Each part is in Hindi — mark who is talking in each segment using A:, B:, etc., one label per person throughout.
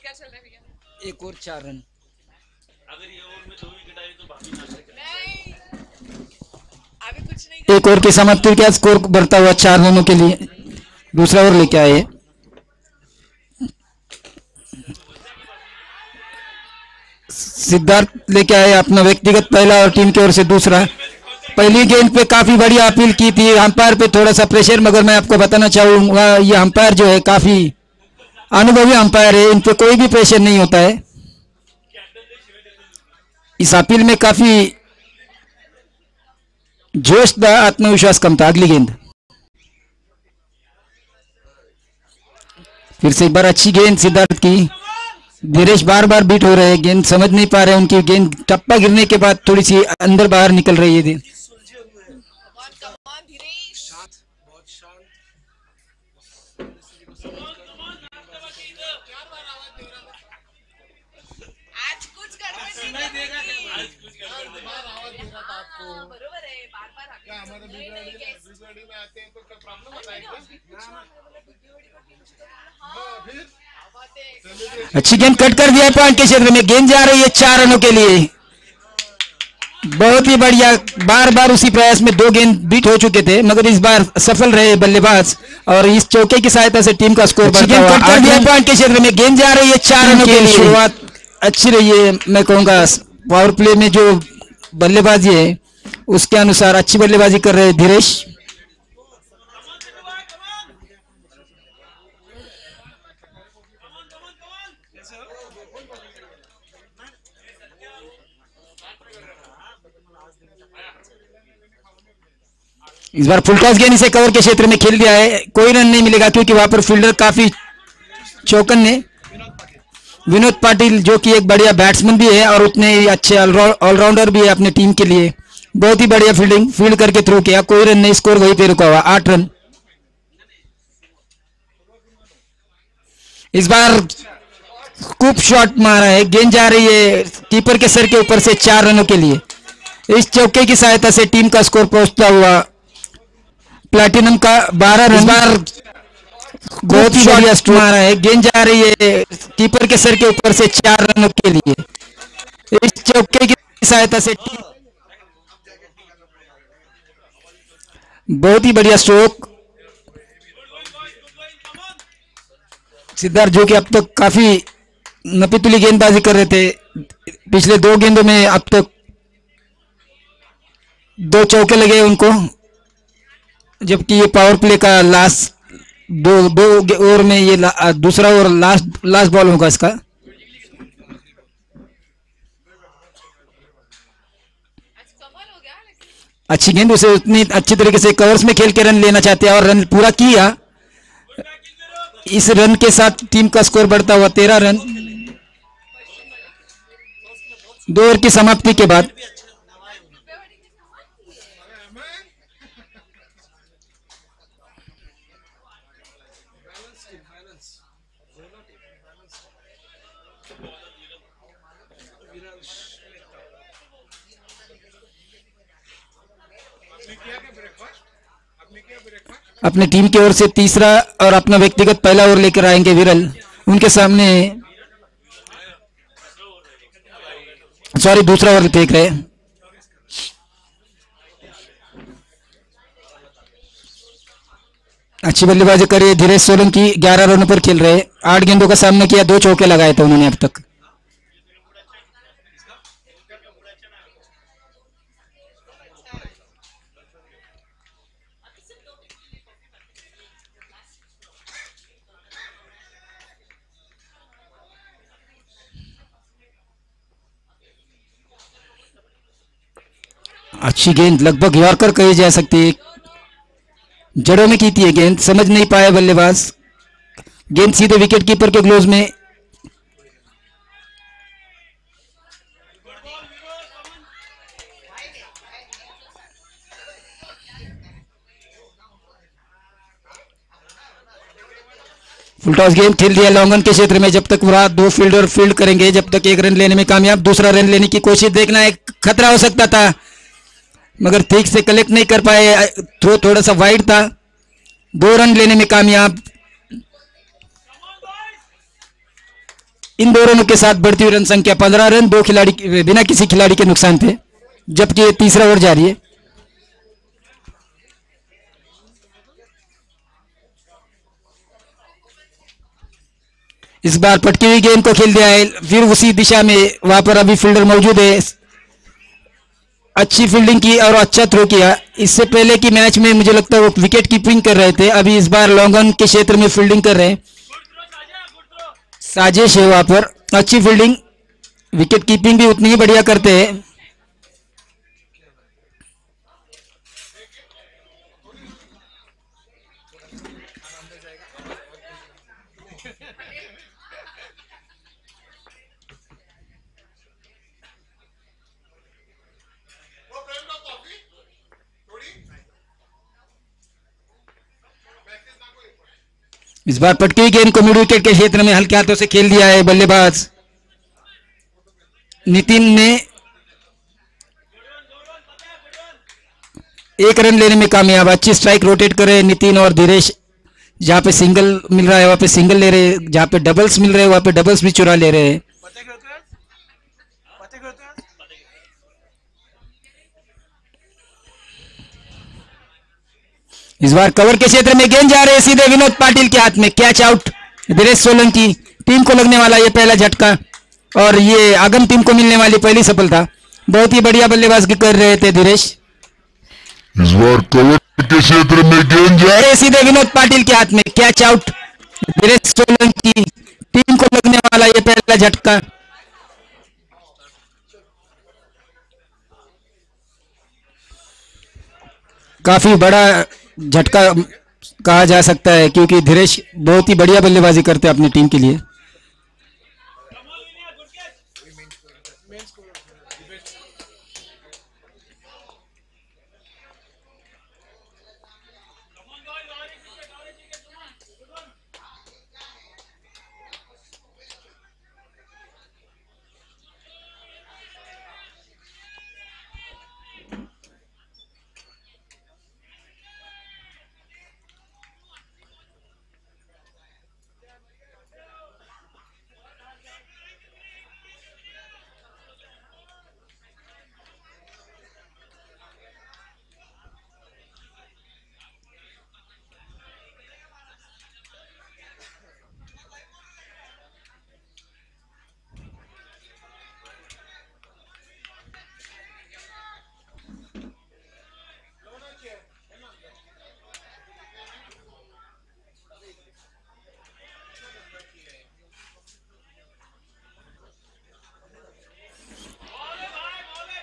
A: क्या चल रहा है भैया?
B: एक और 4 रन।
C: अगर ये ओवर में 2 विकेट आए तो भाभी नाच रहे।
A: नहीं, अभी कुछ नहीं।
B: एक ओवर की समाप्ति के स्कोर बढ़ता हुआ 4 रनों के लिए दूसरा ओवर लेके आए सिद्धार्थ। लेके आए अपना व्यक्तिगत पहला और टीम की ओर से दूसरा। पहली गेंद पे काफी बढ़िया अपील की थी अंपायर पे, थोड़ा सा प्रेशर, मगर मैं आपको बताना चाहूंगा ये अंपायर जो है काफी अनुभवी अंपायर है, इन पे कोई भी प्रेशर नहीं होता है। इस अपील में काफी जोश था, आत्मविश्वास कम था। अगली गेंद फिर से एक बार अच्छी गेंद सिद्धार्थ की। धीरेश बार बार बीट हो रहे हैं, गेंद समझ नहीं पा रहे हैं उनकी गेंद टप्पा गिरने के बाद थोड़ी सी अंदर बाहर निकल रही है। अच्छी गेंद कट कर दिया पॉइंट के क्षेत्र में। गेंद जा रही है 4 रनों के लिए। बहुत ही बढ़िया। बार बार उसी प्रयास में 2 गेंद बीट हो चुके थे, मगर इस बार सफल रहे बल्लेबाज और इस चौके की सहायता से टीम का स्कोर बढ़ता हुआ 8 दिया पॉइंट के क्षेत्र में। गेंद जा रही है 4 रनों के लिए। शुरुआत अच्छी रही है, मैं कहूंगा पावर प्ले में जो बल्लेबाजी है उसके अनुसार अच्छी बल्लेबाजी कर रहे हैं धीरेश। इस बार फुल टॉस गेंद इसे कवर के क्षेत्र में खेल दिया है, कोई रन नहीं मिलेगा क्योंकि वहां पर फील्डर काफी चौकन है। विनोद पाटिल जो कि एक बढ़िया बैट्समैन भी है और उतने ही अच्छे ऑलराउंडर भी है अपने टीम के लिए। बहुत ही बढ़िया फील्ड करके थ्रू किया, कोई रन नहीं, स्कोर वहीं पे रुका हुआ 8 रन। इस बार स्कूप शॉट मारा है, गेंद जा रही है कीपर के सर के ऊपर से 4 रनों के लिए। इस चौके की सहायता से टीम का स्कोर पहुंचता हुआ प्लैटिनम का 12 रन। इस बार बहुत ही बढ़िया स्ट्रोक मारा है, गेंद जा रही है कीपर के सर के ऊपर से 4 रनों के लिए। इस चौके की सहायता से बहुत ही बढ़िया स्ट्रोक। सिद्धार्थ जो कि अब तक काफी नपीतुली गेंदबाजी कर रहे थे, पिछले 2 गेंदों में अब तक 2 चौके लगे उनको, जबकि ये पावर प्ले का लास्ट दो ओवर में ये दूसरा ओवर लास्ट बॉल होगा इसका। अच्छी गेंद, उसे उतनी अच्छी तरीके से कवर्स में खेल के रन लेना चाहते हैं और रन पूरा किया। इस रन के साथ टीम का स्कोर बढ़ता हुआ 13 रन 2 ओवर की समाप्ति के बाद। अपनी टीम की ओर से तीसरा और अपना व्यक्तिगत पहला ओवर लेकर आएंगे विरल। उनके सामने दूसरा ओवर देख रहे हैं। अच्छी बल्लेबाजी करी धीरेश सोलंकी, 11 रनों पर खेल रहे। 8 गेंदों का सामना किया, 2 चौके लगाए थे उन्होंने अब तक। अच्छी गेंद, लगभग यॉर्कर कही जा सकती है, जड़ों में की थी गेंद, समझ नहीं पाया बल्लेबाज। गेंद सीधे विकेट कीपर के ग्लोव में। फुल टॉस गेंद खेल दिया लॉन्गन के क्षेत्र में। जब तक वहां 2 फील्डर फील्ड करेंगे, जब तक 1 रन लेने में कामयाब, दूसरा रन लेने की कोशिश, देखना एक खतरा हो सकता था मगर ठीक से कलेक्ट नहीं कर पाए, थ्रो थोड़ा सा वाइड था। 2 रन लेने में कामयाब। इन 2 रनों के साथ बढ़ती हुई रन संख्या 15 रन, 2 खिलाड़ी बिना किसी खिलाड़ी के नुकसान थे, जबकि ये तीसरा ओवर जारी है। इस बार पटकी हुई गेंद को खेल दिया है, फिर उसी दिशा में वहां पर अभी फील्डर मौजूद है, अच्छी फील्डिंग की और अच्छा थ्रो किया। इससे पहले की मैच में मुझे लगता है वो विकेट कीपिंग कर रहे थे, अभी इस बार लॉन्ग ऑन के क्षेत्र में फील्डिंग कर रहे हैं। साजिश है वहां पर, अच्छी फील्डिंग, विकेट कीपिंग भी उतनी ही बढ़िया करते हैं। इस बार पटकी हुई गेंद को मिड विकेट के क्षेत्र में हल्के हाथों से खेल दिया है बल्लेबाज नितिन ने। 1 रन लेने में कामयाब, अच्छी स्ट्राइक रोटेट कर रहे हैं नितिन और धीरेश। जहां पे सिंगल मिल रहा है वहां पे सिंगल ले रहे हैं, जहां पे डबल्स मिल रहे हैं वहां पे डबल्स भी चुरा ले रहे हैं। इस बार कवर के क्षेत्र में गेंद जा रहे हैं सीधे विनोद पाटिल के हाथ में, catch out. Dhiresh Solanki, team को लगने वाला ये पहला झटका और ये आगम टीम को मिलने वाली पहली सफलता। बहुत ही बढ़िया बल्लेबाजी कर रहे थे धीरेश।
D: इस बार कवर के क्षेत्र में गेंद जा
B: रहे सीधे विनोद पाटिल के हाथ में, catch out. Dhiresh Solanki, team को लगने वाला ये पहला झटका। काफी बड़ा झटका कहा जा सकता है क्योंकि धीरेश बहुत ही बढ़िया बल्लेबाजी करते हैं अपनी टीम के लिए।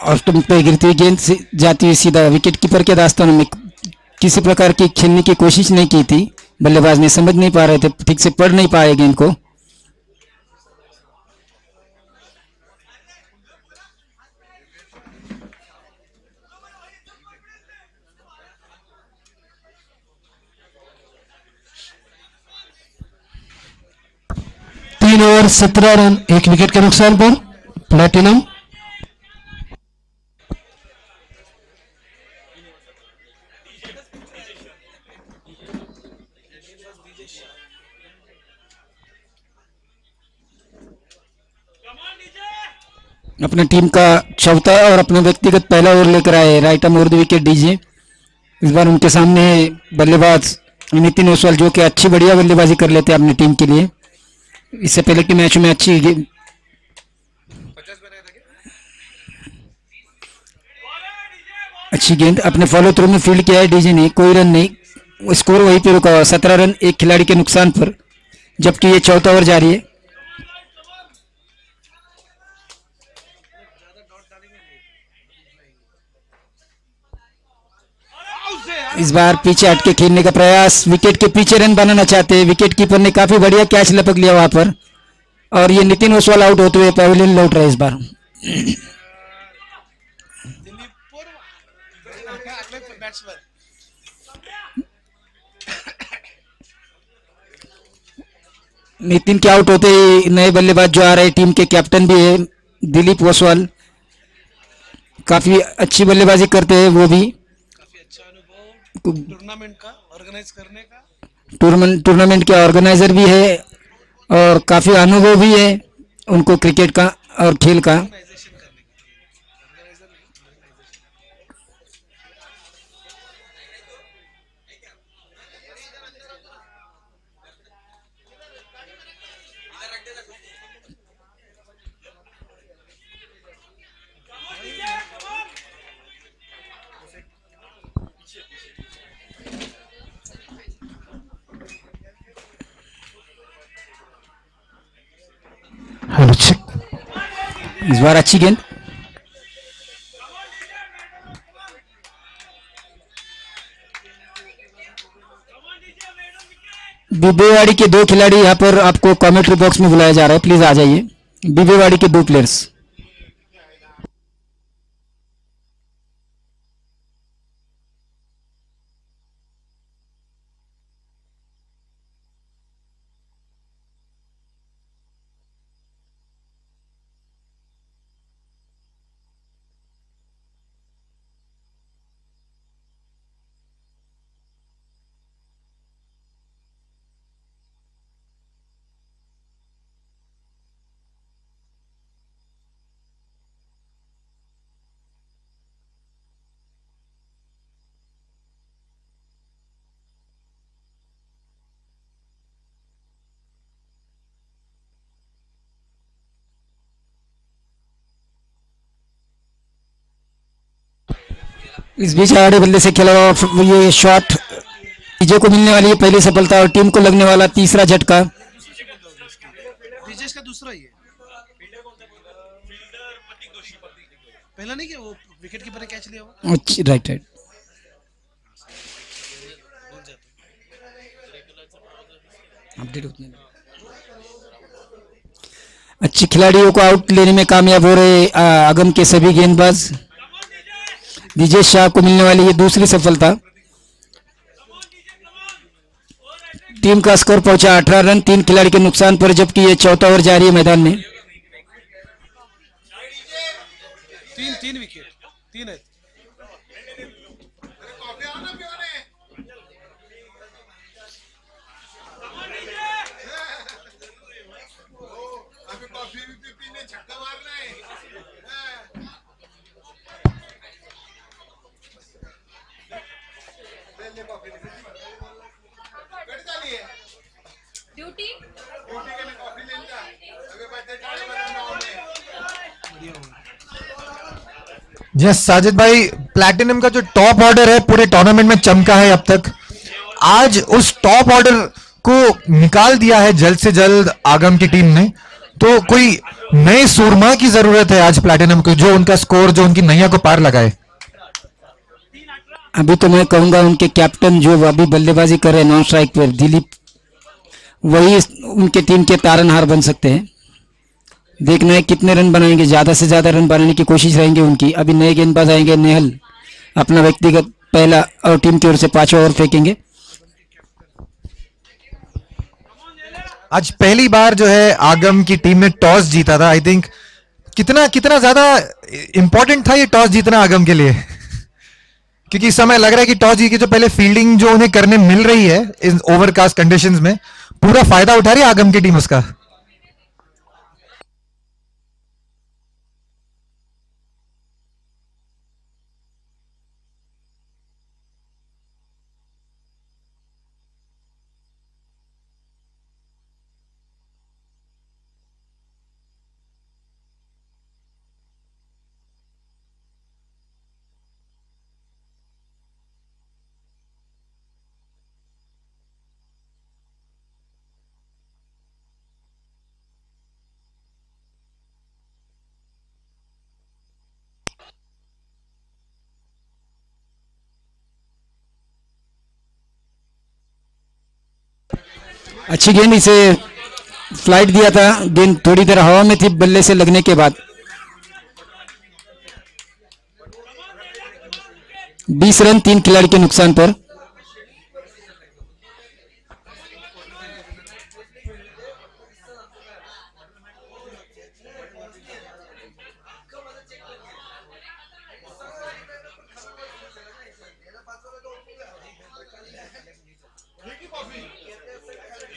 B: ऑफ स्टंप पे गिरती हुई गेंद से जाती हुई सीधा विकेट कीपर के दास्तानों में, किसी प्रकार की खेलने की कोशिश नहीं की थी बल्लेबाज ने, समझ नहीं पा रहे थे, ठीक से पढ़ नहीं पाए गेंद को।
E: तीन ओवर 17 रन, 1 विकेट के नुकसान पर प्लैटिनम।
B: अपने टीम का चौथा और अपने व्यक्तिगत पहला ओवर लेकर आए right arm over the wicket DJ. इस बार उनके सामने बल्लेबाज नितिन ओसवाल जो कि अच्छी बढ़िया बल्लेबाजी कर लेते हैं अपनी टीम के लिए। इससे पहले के मैच में अच्छी गेंद अपने फॉलो थ्रू में फील्ड किया है डीजे ने, कोई रन नहीं, स्कोर वहीं पे रुका हुआ 17 रन 1 खिलाड़ी के नुकसान पर, जबकि ये चौथा ओवर जारी है। इस बार पीछे हटके खेलने का प्रयास, विकेट के पीछे रन बनाना चाहते हैं, विकेट कीपर ने काफी बढ़िया कैच लपक लिया वहां पर और ये नितिन ओसवाल आउट होते हुए पैवेलियन लौट रहे इस बार। नितिन के आउट होते ही नए बल्लेबाज जो आ रहे टीम के कैप्टन भी है दिलीप ओसवाल, काफी अच्छी बल्लेबाजी करते हैं वो भी।
F: टूर्नामेंट का ऑर्गेनाइज करने का
B: टूर्नामेंट के ऑर्गेनाइजर भी है और काफी अनुभव भी है उनको क्रिकेट का और खेल का।
F: ऑर्गेनाइजेशन करने के लिए, ऑर्गेनाइजर नहीं, ऑर्गेनाइजेशन।
E: Hello check.
B: इस बार अच्छी गेंद। बीबेवाड़ी के दो खिलाड़ी यहाँ पर आपको कमेंट्री बॉक्स में बुलाया जा रहा है, प्लीज आ जाइए। बीबेवाड़ी के दो प्लेयर्स। इस बीच आड़े बल्ले से खेला हुआ ये शॉट विजय को मिलने वाली है पहली सफलता और टीम को लगने वाला तीसरा झटका।
F: ब्रिजेश का दूसरा ही है। पहला नहीं, कि वो विकेट कीपर ने कैच लिया वो।
B: Right right.
F: भूल जाते
B: अपडेट उतने अच्छी खिलाड़ियों को आउट लेने में कामयाब हो रहे आगम के सभी गेंदबाज। विजय शाह को मिलने वाली ये दूसरी सफलता। टीम का स्कोर पहुंचा 18 रन 3 खिलाड़ी के नुकसान पर, जबकि ये चौथा ओवर जारी है मैदान में।
F: तीन विकेट, 3 है।
A: ड्यूटी
G: यस साजिद भाई, प्लैटिनम का जो टॉप ऑर्डर है पूरे टूर्नामेंट में चमका है अब तक। आज उस टॉप ऑर्डर को निकाल दिया है जल्द से जल्द आगम की टीम ने। तो कोई नए सूरमा की जरूरत है आज प्लैटिनम को, जो उनका स्कोर, जो उनकी नैया को पार लगाए।
B: अभी तो मैं कहूंगा उनके कैप्टन जो अभी बल्लेबाजी कर रहे हैं नॉन स्ट्राइक पर, दिलीप, वही उनके टीम के तारनहार बन सकते हैं। देखना है कितने रन बनाएंगे, ज्यादा से ज्यादा रन बनाने की कोशिश रहेंगे उनकी। अभी नए गेंदबाज आएंगे, नेहल अपना व्यक्तिगत पहला और टीम की ओर से 5वां ओवर फेंकेंगे।
G: आज पहली बार जो है आगम की टीम ने टॉस जीता था। आई थिंक कितना कितना ज्यादा इंपॉर्टेंट था ये टॉस जीतना आगम के लिए, क्योंकि इस समय लग रहा है कि टॉस जीत के जो पहले फील्डिंग जो उन्हें करने मिल रही है इन ओवरकास्ट कंडीशंस में, पूरा फायदा उठा रही है आगम की टीम उसका।
B: अच्छी गेंद, इसे फ्लाइट दिया था, गेंद थोड़ी देर हवा में थी बल्ले से लगने के बाद। 20 रन 3 खिलाड़ी के नुकसान पर।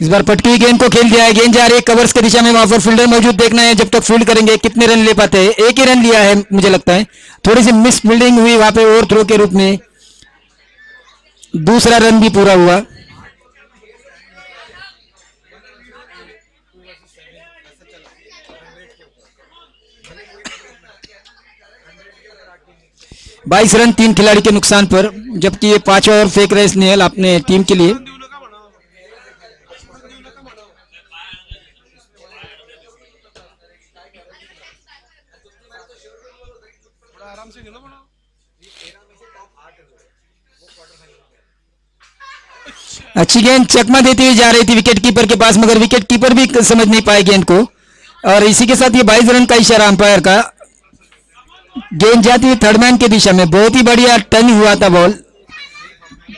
B: इस बार पटकी हुई गेंद को खेल दिया है, गेंद जा रही है कवर्स की दिशा में, वहां पर फील्डर मौजूद, देखना है जब तक फील्ड करेंगे कितने रन ले पाते हैं। एक ही रन लिया है मुझे लगता है, थोड़ी सी मिस फील्डिंग हुई वहां पे ओवर थ्रो के रूप में, दूसरा रन भी पूरा हुआ। बाईस रन 3 खिलाड़ी के नुकसान पर, जबकि ये 5वां ओवर फेंक रहे स्नेहल अपने टीम के लिए।
F: आराम से खेलो बड़ा।
B: अच्छी गेंद चकमा देती हुई जा रही थी विकेट कीपर के पास, मगर विकेट कीपर भी समझ नहीं पाए गेंद को, और इसी के साथ ये 22 रन का इशारा अंपायर का। गेंद जाती हुई थर्डमैन की दिशा में, बहुत ही बढ़िया टर्न हुआ था बॉल,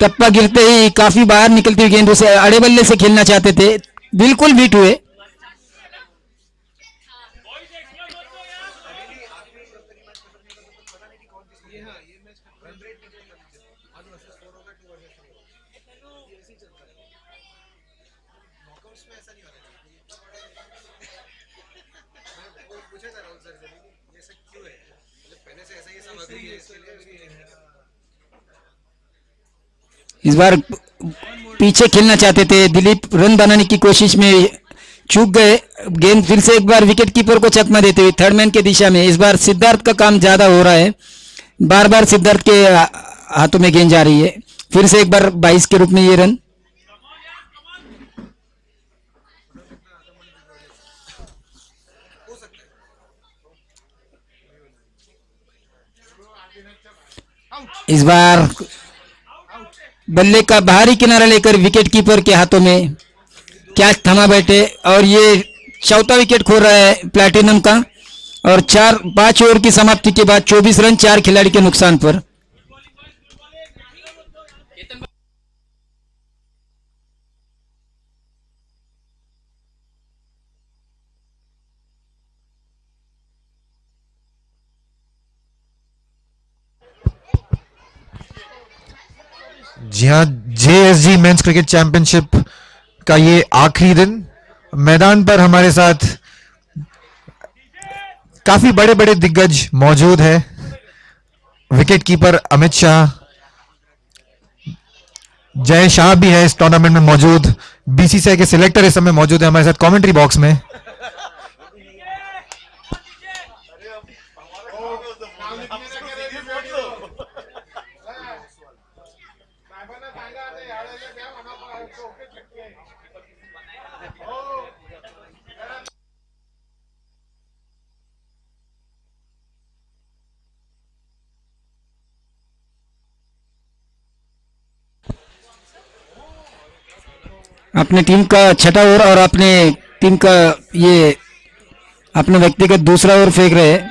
B: टप्पा गिरते ही काफी बाहर निकलती हुई गेंद, उसे अड़े बल्ले से खेलना चाहते थे, बिल्कुल बीट हुए। इस बार पीछे खेलना चाहते थे दिलीप, रन बनाने की कोशिश में चूक गए, गेंद फिर से एक बार विकेट कीपर को चकमा देते हुए थर्डमैन की दिशा में। इस बार सिद्धार्थ का काम ज्यादा हो रहा है, बार बार सिद्धार्थ के हाथों में गेंद जा रही है। फिर से एक बार 22 के रूप में ये रन। इस बार बल्ले का बाहरी किनारा लेकर विकेट कीपर के हाथों में कैच थमा बैठे, और ये चौथा विकेट खो रहा है प्लैटिनम का, और 5 ओवर की समाप्ति के बाद 24 रन 4 खिलाड़ी के नुकसान पर।
G: जी हाँ, JSG मेंस क्रिकेट चैंपियनशिप का ये आखिरी दिन। मैदान पर हमारे साथ काफी बड़े बड़े दिग्गज मौजूद है, विकेट कीपर अमित शाह, जय शाह भी है इस टूर्नामेंट में मौजूद, BCCI के सिलेक्टर इस समय मौजूद है हमारे साथ कमेंट्री बॉक्स में।
B: अपने टीम का छठा ओवर और अपने टीम का ये अपने व्यक्तिगत दूसरा ओवर फेंक रहे हैं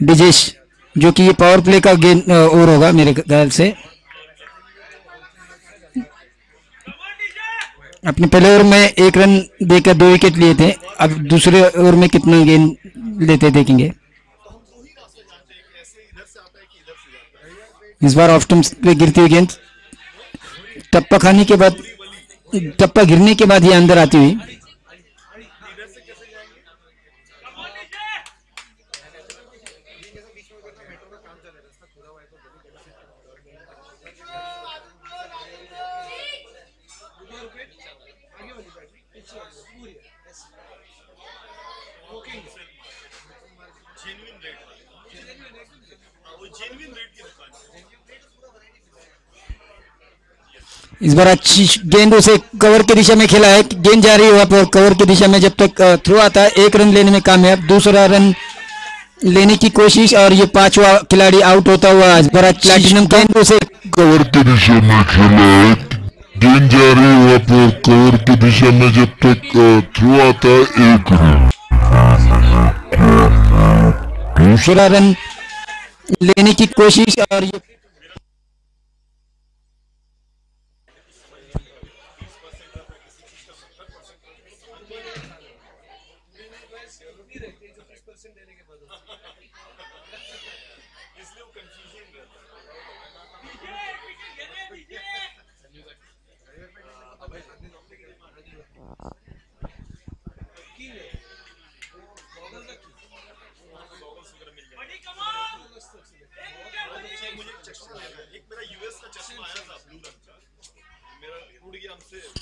B: ब्रिजेश, जो कि ये पावर प्ले का गेंद ओवर होगा मेरे ख्याल से। अपने पहले ओवर में 1 रन देकर 2 विकेट लिए थे, अब दूसरे ओवर में कितना गेंद लेते देखेंगे। इस बार ऑफ स्टंप पे गिरती हुई गेंद, टप्पा खाने के बाद, टप्पा गिरने के बाद ये अंदर आती हुई। इस बार अच्छी गेंद उसे कवर की दिशा में खेला है, गेंद जा रही है वहां पर कवर की दिशा में, जब तक थ्रो आता है 1 रन लेने में कामयाब, दूसरा रन लेने की कोशिश, और ये 5वां खिलाड़ी आउट होता हुआ। इस बार प्लैटिनम गेंद उसे
D: कवर की दिशा में खेला है, गेंद जा रही है वहां पर कवर की दिशा में, जब तक थ्रो आता है 1 रन,
B: दूसरा रन लेने की कोशिश, और ये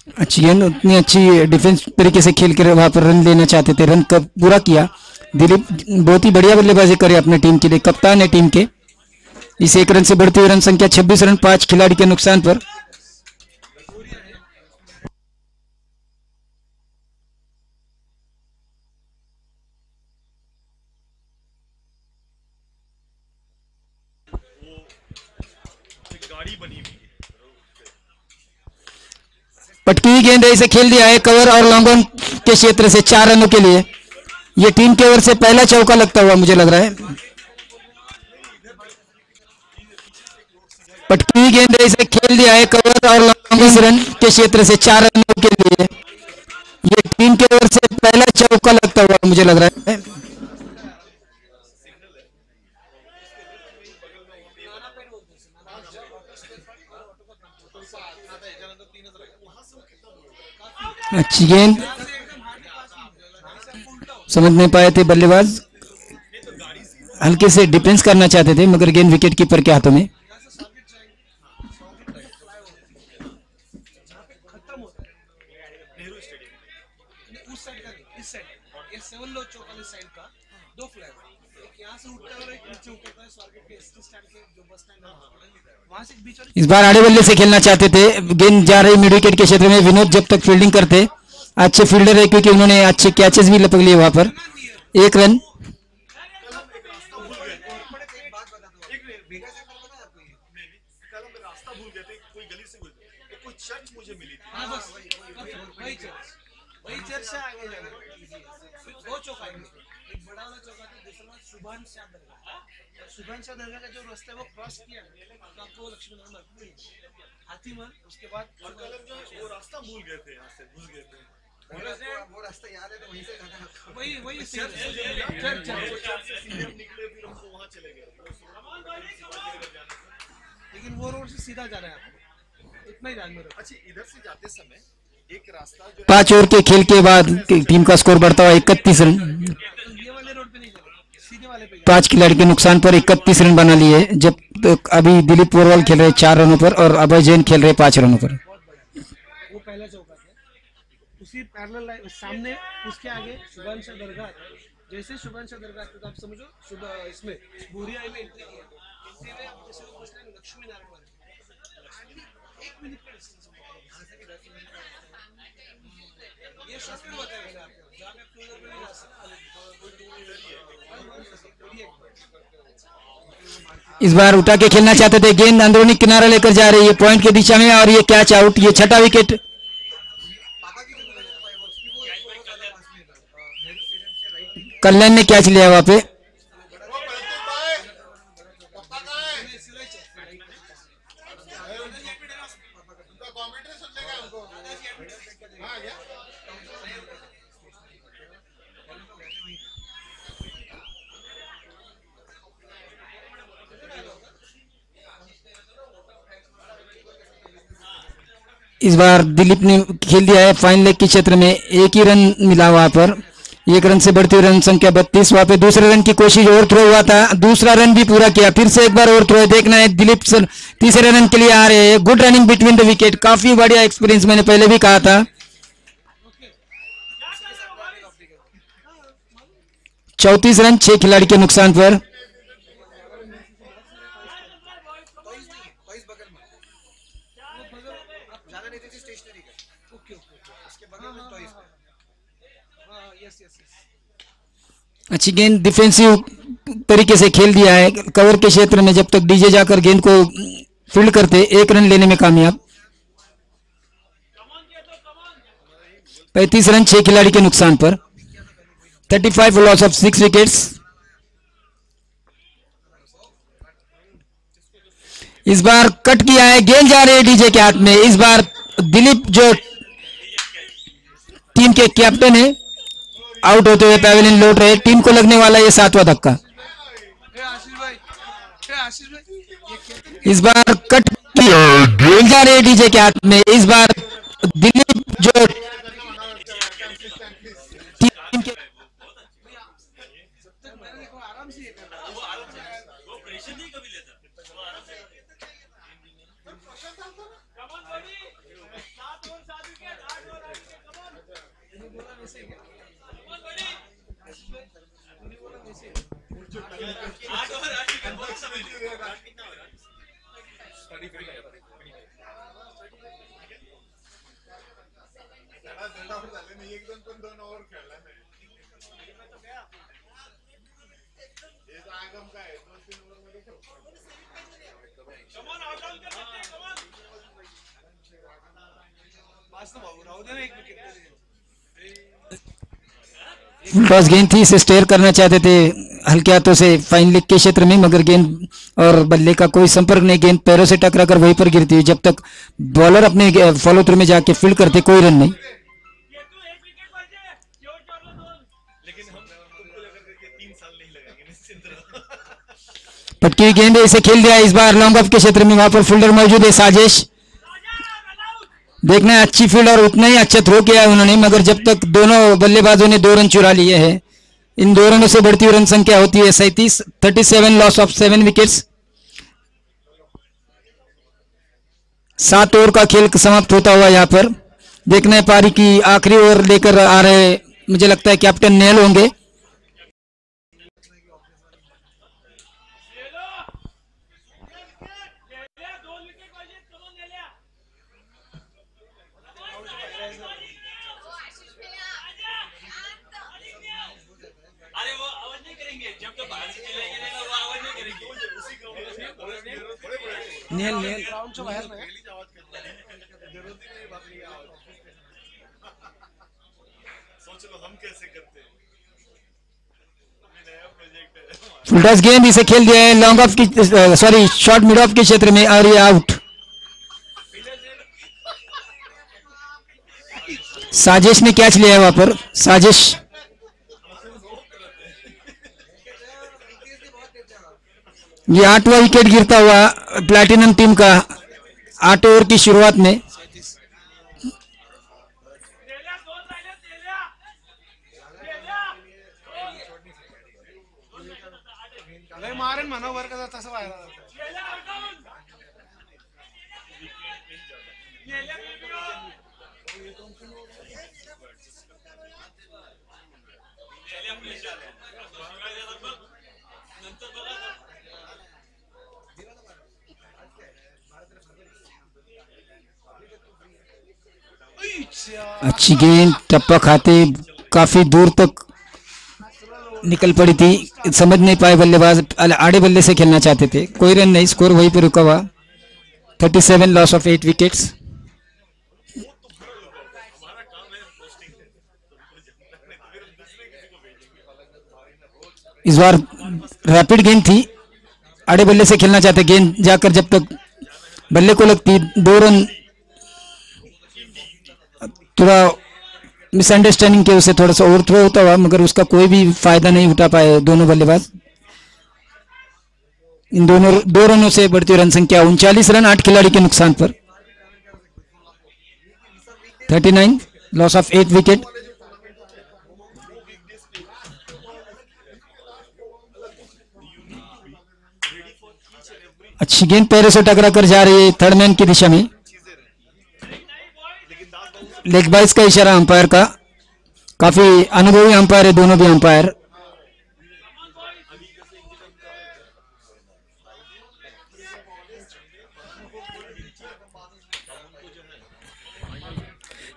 B: अच्छी गेंद, उतनी अच्छी डिफेंस तरीके से खेल कर वहां पर रन लेना चाहते थे, रन कब पूरा किया दिलीप। बहुत ही बढ़िया बल्लेबाजी करे अपने टीम के लिए, कप्तान है टीम के। इस एक रन से बढ़ती हुई रन संख्या 26 रन 5 खिलाड़ी के नुकसान पर। पटकी हुई गेंद इसे खेल दिया है कवर और लॉन्ग ऑन के क्षेत्र से 4 रनों के लिए। ये टीम के ओर से पहला चौका लगता हुआ मुझे लग रहा है। पटकी हुई गेंद इसे खेल दिया है कवर और लॉन्ग ऑन रन के क्षेत्र से 4 रनों के लिए। ये टीम के ओर से पहला चौका लगता हुआ मुझे लग रहा है। अच्छी गेंद, समझ नहीं पाए थे बल्लेबाज, हल्के से डिफेंस करना चाहते थे मगर गेंद विकेट कीपर के हाथों में। इस बार आड़े बल्ले से खेलना चाहते थे, गेंद जा रही मिड विकेट के क्षेत्र में। विनोद जब तक फील्डिंग करते, अच्छे फील्डर है क्योंकि उन्होंने अच्छे कैचेस भी लपक लिए वहां पर। 1 रन।
F: सुभान शाह दरगाह का जो रास्ता है वो क्रॉस किया तो आपको लक्ष्मी नारायण हाथी मन, उसके बाद वो रास्ता भूल गए थे, यहाँ से घुस गए थे। वो रास्ता याद है तो वहीं से जाना है। वही चर्च से सीधे निकले, फिर हमको वहाँ चले गए, लेकिन वो रोड से सीधा जाना है आपको, इतना ही ध्यान में रखो। अच्छा, इधर से जाते समय एक रास्ता जो
B: 5 ओवर के खेल के बाद टीम का स्कोर बढ़ता हुआ 31 रन।
F: ये वाले रोड पे नहीं जाना, सीधे वाले पे
B: 5 खिलाड़ी के नुकसान पर 31 रन बना लिए। जब तक अभी दिलीप पोरवाल खेल रहे 4 रनों पर और अभय जैन खेल रहे 5 रनों पर।
F: वो पहला चौका था, उसी पैरेलल लाइन सामने, उसके आगे शुभान शाह दरगाह। जैसे शुभान शाह दरगाह तो आप समझो सुबह इसमें भूरिया में एंट्री किया, एंट्री में आप जैसे लक्ष्मी नारायण वाले 1 मिनट का डिस्टेंस ये शास्त्र बताएगा आपको, जहाँ पे टू व्हीलर पे नहीं जा सकते।
B: इस बार उठा के खेलना चाहते थे, गेंद अंदरूनी किनारा लेकर जा रही है पॉइंट की दिशा में और ये कैच आउट। ये 6ठा विकेट। कल्याण ने कैच लिया वहां पे। इस बार दिलीप ने खेल दिया है फाइन लेग के क्षेत्र में, 1 ही रन मिला वहां पर। 1 रन से बढ़ती हुई रन संख्या 32। वहां पे दूसरे रन की कोशिश, ओवर थ्रो हुआ था, दूसरा रन भी पूरा किया। फिर से एक बार ओवर थ्रो देखना है। दिलीप सर तीसरे रन के लिए आ रहे हैं। Good running between the wicket, काफी बढ़िया एक्सपीरियंस, मैंने पहले भी कहा था। 34 रन 6 खिलाड़ी के नुकसान पर। अच्छी गेंद डिफेंसिव तरीके से खेल दिया है कवर के क्षेत्र में। जब तक डीजे जाकर गेंद को फील्ड करते, 1 रन लेने में कामयाब। 35 रन 6 खिलाड़ी के नुकसान पर। 35 लॉस ऑफ 6 विकेट्स। इस बार कट किया है, गेंद जा रही है डीजे के हाथ में। इस बार दिलीप जो टीम के कैप्टन है आउट होते हुए पैवेलियन लौट रहे। टीम को लगने वाला ये 7वां धक्का। इस बार कट किया, गेंद जा रही है डीजे के हाथ में। इस बार दिलीप जो टीम के फुल टॉस गेंद थी, इसे स्टेयर करना चाहते थे हल्के हाथों से फाइन लेग के क्षेत्र में, मगर गेंद और बल्ले का कोई संपर्क नहीं, गेंद पैरों से टकरा कर वहीं पर गिरती है। जब तक बॉलर अपने फॉलो थ्रू में जाके फील्ड करते कोई रन नहीं। पटकी हुई गेंद इसे खेल दिया इस बार लॉन्ग ऑफ के क्षेत्र में, वहां पर फील्डर मौजूद है साजिश। देखना है अच्छी फील्ड और उतना ही अच्छा थ्रो किया है उन्होंने, मगर जब तक दोनों बल्लेबाजों ने 2 रन चुरा लिए हैं, इन 2 रनों से बढ़ती हुई रन संख्या होती है 37 लॉस ऑफ 7 विकेट्स। 7 ओवर का खेल समाप्त होता हुआ यहाँ पर। देखना है पारी की आखिरी ओवर लेकर आ रहे, मुझे लगता है कैप्टन नेल होंगे।
C: अरे वो आवाज नहीं करेंगे जब तक बाहर से चलेंगे नहीं वो आवाज नहीं करेंगे उसी ग्राउंड में
F: ग्राउंड से बाहेर नाही.
C: सोच लो हम कैसे करते हैं. नया प्रोजेक्ट है.
B: फुल टॉस गेंद इसे खेल दिया है लॉन्ग ऑफ की, सॉरी शॉर्ट मिड ऑफ के क्षेत्र में, और ये आउट। साजिश ने कैच लिया है वहां पर, साजिश। ये 8वां विकेट गिरता हुआ प्लैटिनम टीम का 8 ओवर की शुरुआत में।
F: लय मारेन म्हणा वर का तसं बाहेर आलं.
B: अच्छी गेंद टप्पा खाते काफी दूर तक निकल पड़ी थी, समझ नहीं पाए बल्लेबाज, आड़े बल्ले से खेलना चाहते थे, कोई रन नहीं, स्कोर वहीं पर रुका हुआ। 37 लॉस ऑफ 8 विकेट्स। इस बार रैपिड गेंद थी, आड़े बल्ले से खेलना चाहते, गेंद जाकर जब तक बल्ले को लगती 2 रन, थोड़ा मिसअंडरस्टैंडिंग के उसे थोड़ा सा ओवरथ्रो होता हुआ, मगर उसका कोई भी फायदा नहीं उठा पाए दोनों बल्लेबाज। इन दोनों 2 रनों से बढ़ती रन संख्या 39 रन 8 खिलाड़ी के नुकसान पर। 39 लॉस ऑफ 8 विकेट। अच्छी गेंद पैरों से टकरा कर जा रही है थर्ड मैन की दिशा में। लेग बाइस का इशारा अंपायर का, काफी अनुभवी अंपायर है दोनों भी अंपायर।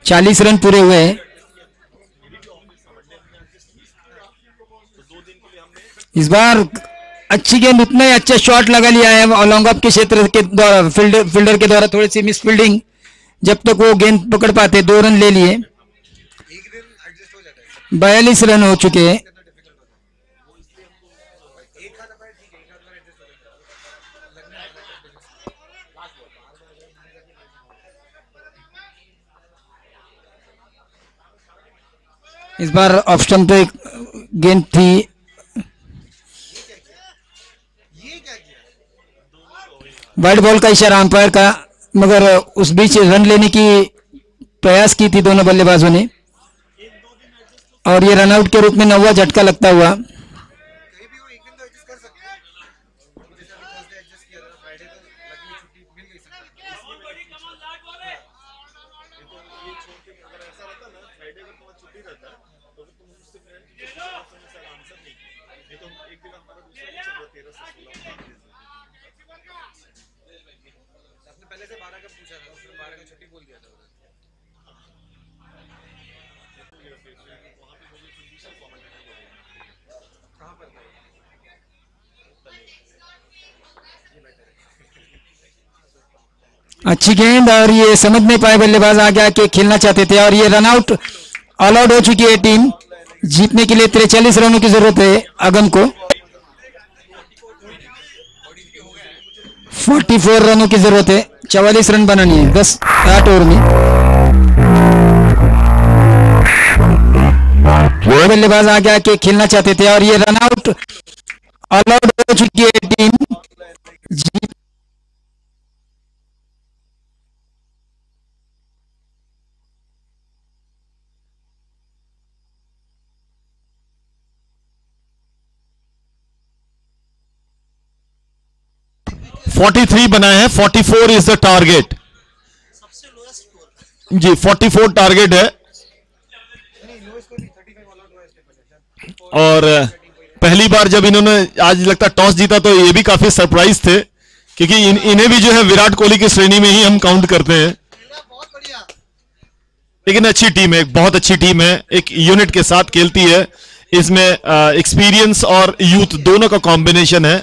B: चालीस रन पूरे हुए हैं। इस बार अच्छी गेंद, उतना ही अच्छा शॉट लगा लिया है लॉन्ग ऑफ के क्षेत्र के द्वारा, फील्डर के द्वारा थोड़ी सी मिस फील्डिंग, जब तक वो गेंद पकड़ पाते 2 रन ले लिए। 42 रन हो चुके हैं। इस बार ऑफ स्टंप पे गेंद थी, वाइड बॉल का इशारा अंपायर का, मगर उस बीच रन लेने की प्रयास की थी दोनों बल्लेबाजों ने, और ये रनआउट के रूप में 9वां झटका लगता हुआ।
C: ही रहता है, तो तुम मुझसे आंसर नहीं किया, ये तो एक दिन हमारा दूसरा चल रहा 13 से 16
F: आपने पहले से 12 का पूछा था, उसने 12 का छुट्टी बोल दिया था।
C: वहाँ पे मुझे फिर दूसरा कमेंटेटर बोला
F: कहाँ पर था?
B: अच्छी गेंद, और ये समझ नहीं पाए बल्लेबाज आगे आके खेलना चाहते थे, और ये रन आउट ऑल आउट हो चुकी है टीम। जीतने के लिए 43 रनों की जरूरत है आगम को। 44 रनों की जरूरत है, 44 रन बनानी है 8 ओवर में। बल्लेबाज आगे आके खेलना चाहते थे, और ये रन आउट ऑल आउट हो चुकी है टीम। जीत
H: 43 बनाए हैं, 44 इज द टारगेट। जी 44 टारगेट है। और पहली बार जब इन्होंने आज लगता टॉस जीता तो ये भी काफी सरप्राइज थे, क्योंकि इन्हें भी जो है विराट कोहली की श्रेणी में ही हम काउंट करते हैं। लेकिन अच्छी टीम है, बहुत अच्छी टीम है, एक यूनिट के साथ खेलती है। इसमें एक्सपीरियंस और यूथ दोनों का कॉम्बिनेशन है।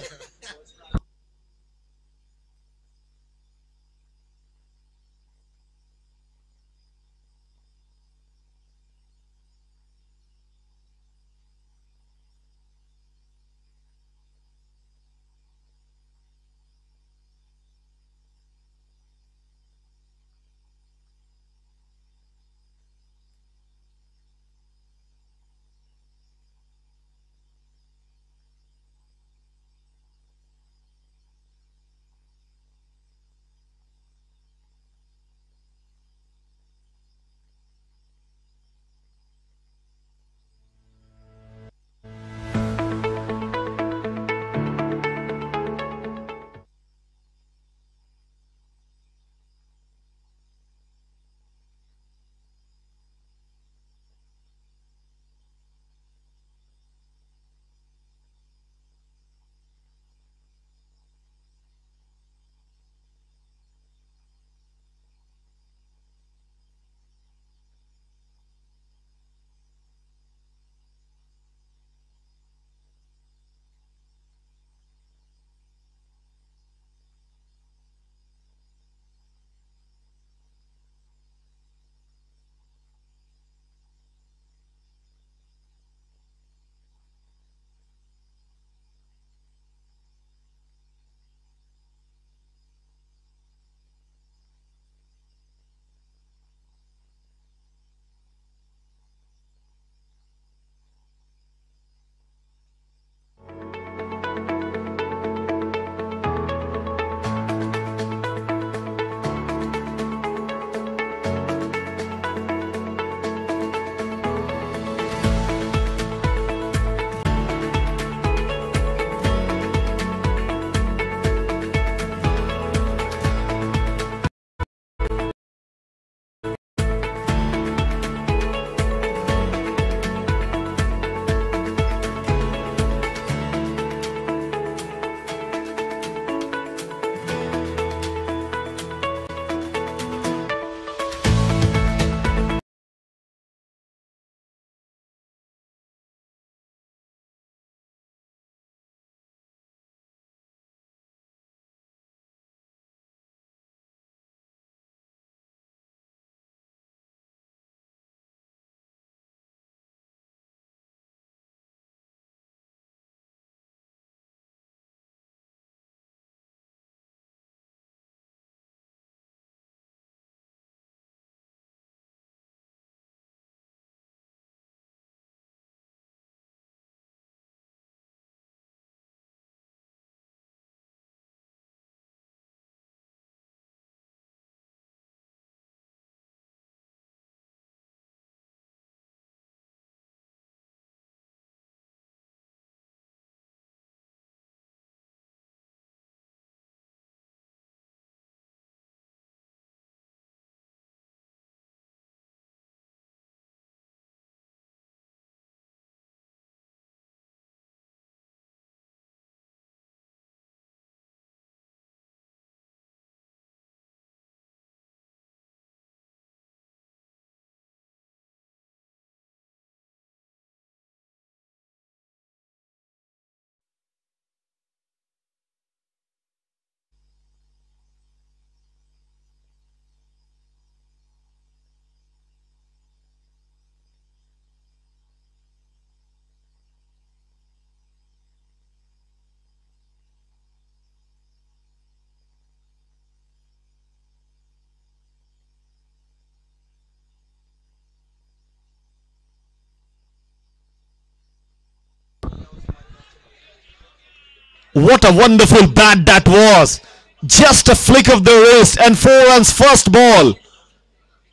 H: What a wonderful bat that was. Just a flick of the wrist and 4 runs first ball